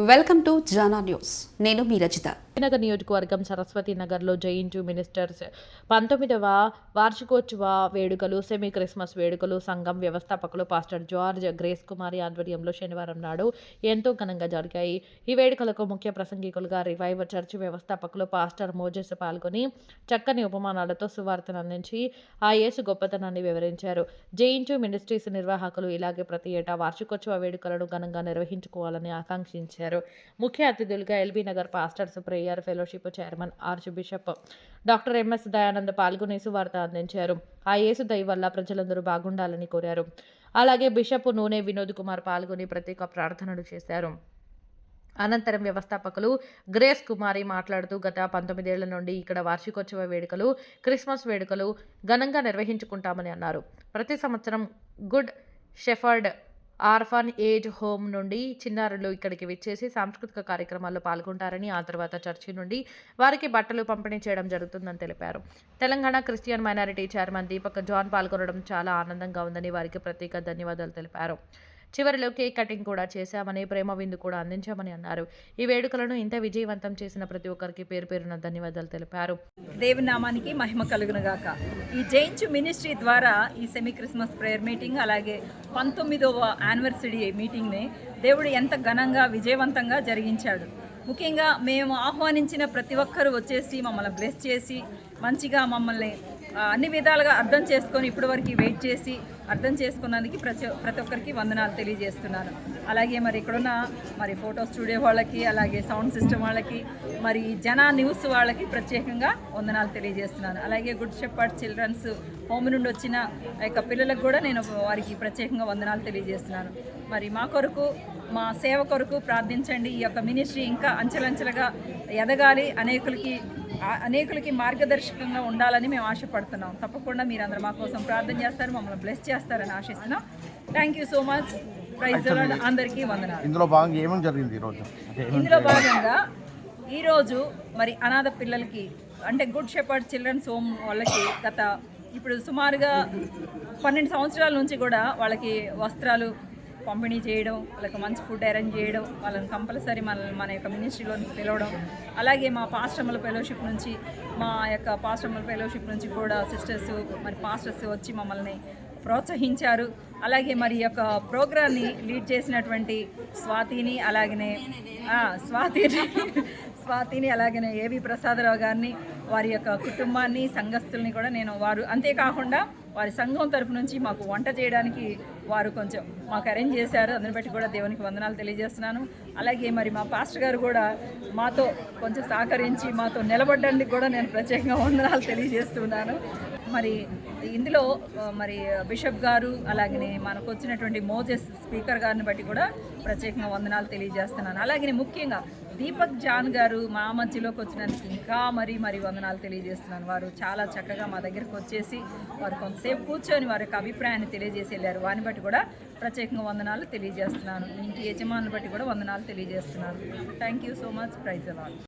Welcome to Jana news. నేను మీ రచిత. నగర్ నియోజకవర్గం సరస్వతి నగర్లో జైంటు మినిస్టర్స్ 19వ వార్షికోత్సవ వేడుకలు సెమీ క్రిస్మస్ వేడుకలు సంఘం వ్యవస్థాపకులు పాస్టర్ జార్జ్ గ్రేస్ కుమారి ఆధ్వర్యంలో శనివారం నాడు ఎంతో ఘనంగా జరిగాయి. ఈ వేడుకలకు ముఖ్య ప్రసంగికులుగా రివైవ్ చర్చ్ వ్యవస్థాపకులు పాస్టర్ మోజెస్ పాల్గొని చక్కని ఉపమానాలతో సువార్తను అందించి ఆ యేసు గొప్పతనాన్ని వివరించారు. జైంటు మినిస్ట్రీస్ నిర్వాహకులు ఇలాగే ప్రతి ఏటా వార్షికోత్సవ వేడుకలను ఘనంగా నిర్వహించుకోవాలని ఆకాంక్షించారు. ముఖ్య అతిథులుగా LB Nagar pastors prayer fellowship chairman arch bishop doctor MS Dayanand పాల్గొని సువార్త అందించారు. ఆ యేసు దయ వల్ల ప్రజలందరూ బాగుండాలని కోరారు. అలాగే బిషప్ నూనె వినోద్ కుమార్ పాల్గొని ప్రత్యేక ప్రార్థనలు చేశారు. అనంతరం వ్యవస్థాపకులు గ్రేస్ కుమారి మాట్లాడుతూ గత 19 ఏళ్ల నుండి ఇక్కడ వార్షికోత్సవ వేడుకలు క్రిస్మస్ వేడుకలు ఘనంగా నిర్వహించుకుంటామని అన్నారు. ప్రతి సంవత్సరం good shepherd orphan age home నుండి చిన్నారులు ఇక్కడికి విచ్చేసి సాంస్కృతిక కార్యక్రమాల్లో పాల్గొంటారని, ఆ తర్వాత చర్చి నుండి వారికి బట్టలు పంపిణీ చేయడం జరుగుతుందని తెలిపారు. Telangana Christian minority chairman Deepak John పాల్గొనడం చాలా ఆనందంగా ఉందని వారికి ప్రత్యేక ధన్యవాదాలు తెలిపారు. చివరిలో కేక్ కటింగ్ కూడా చేశామని, ప్రేమ విందు కూడా అందించామని అన్నారు. ఈ వేడుకలను ఇంత విజయవంతం చేసిన ప్రతి ఒక్కరికి పేరు పేరున ధన్యవాదాలు తెలిపారు. దేవుని నామానికి మహిమ కలుగునుగాక. ఈ జైంచు మినిస్ట్రీ ద్వారా ఈ సెమీ క్రిస్మస్ ప్రేయర్ మీటింగ్ అలాగే 19వ యానివర్సరీ మీటింగ్ని దేవుడు ఎంత ఘనంగా విజయవంతంగా జరిగించాడు. ముఖ్యంగా మేము ఆహ్వానించిన ప్రతి ఒక్కరూ వచ్చేసి మమ్మల్ని బ్లెస్ చేసి మంచిగా మమ్మల్ని అన్ని విధాలుగా అర్థం చేసుకొని ఇప్పటివరకు వెయిట్ చేసి అర్థం చేసుకున్నందుకు ప్రతి ఒక్కరికి వందనాలు తెలియజేస్తున్నాను. అలాగే మరి ఇక్కడున్న మరి ఫోటో స్టూడియో వాళ్ళకి, అలాగే సౌండ్ సిస్టమ్ వాళ్ళకి, మరి జనా న్యూస్ వాళ్ళకి ప్రత్యేకంగా వందనాలు తెలియజేస్తున్నాను. అలాగే గుడ్ షెపర్డ్ చిల్డ్రన్స్ హోమ్ నుండి వచ్చిన యొక్క పిల్లలకు కూడా నేను వారికి ప్రత్యేకంగా వందనాలు తెలియజేస్తున్నాను. మరి మా కొరకు, మా సేవ కొరకు ప్రార్థించండి. ఈ యొక్క మినిస్ట్రీ ఇంకా అంచెలంచెలుగా ఎదగాలి, అనేకులకి మార్గదర్శకంగా ఉండాలని మేము ఆశపడుతున్నాం. తప్పకుండా మీరందరూ మా కోసం ప్రార్థన చేస్తారు, మమ్మల్ని బ్లెస్ చేస్తారని ఆశిస్తున్నాం. Thank you so much. Praise the Lord. అందరికీ వందనాలు. ఇందులో భాగంగా ఏమేమి జరిగింది ఇందులో భాగంగా ఈరోజు మరి అనాథ పిల్లలకి అంటే గుడ్ షెపర్డ్ చిల్డ్రన్స్ హోమ్ వాళ్ళకి ఇప్పుడు సుమారుగా 12 సంవత్సరాల నుంచి కూడా వాళ్ళకి వస్త్రాలు పంపిణీ చేయడం, వాళ్ళకి మంచి ఫుడ్ అరేంజ్ చేయడం, వాళ్ళని కంపల్సరీ మన యొక్క మినిస్ట్రీలోకి పిలవడం, అలాగే మా పాస్టర్ల ఫెలోషిప్ నుంచి కూడా సిస్టర్స్ మరి పాస్టర్స్ వచ్చి మమ్మల్ని ప్రోత్సహించారు. అలాగే మరి యొక్క ప్రోగ్రామ్ని లీడ్ చేసినటువంటి స్వాతిని అలాగనే ఏవి ప్రసాదరావు గారిని, వారి యొక్క కుటుంబాన్ని, సంఘస్థుల్ని కూడా అంతేకాకుండా వారి సంఘం తరపు నుంచి మాకు వంట చేయడానికి వారు కొంచెం మాకు అరేంజ్ చేశారు. అందుని బట్టి కూడా దేవునికి వందనాలు తెలియజేస్తున్నాను. అలాగే మరి మా పాస్టర్ గారు కూడా మాతో కొంచెం సహకరించి మాతో నిలబడడానికి కూడా నేను ప్రత్యేకంగా వందనాలు తెలియజేస్తున్నాను. మరి ఇందులో మరి బిషప్ గారు అలాగే మనకు వచ్చినటువంటి మోజెస్ స్పీకర్ గారిని బట్టి కూడా ప్రత్యేకంగా వందనాలు తెలియజేస్తున్నాను. అలాగే ముఖ్యంగా దీపక్ జాన్ గారు మా మధ్యలోకి వచ్చినందుకు ఇంకా మరీ వందనాలు తెలియజేస్తున్నాను. వారు చాలా చక్కగా మా దగ్గరకు వచ్చేసి వారు కొంతసేపు కూర్చొని వారి యొక్క అభిప్రాయాన్ని తెలియజేసి వెళ్ళారు. వారిని బట్టి కూడా ప్రత్యేకంగా వందనాలు తెలియజేస్తున్నాను. ఇంటి యజమానులు బట్టి కూడా వందనాలు తెలియజేస్తున్నాను. Thank you so much. Praise the lord.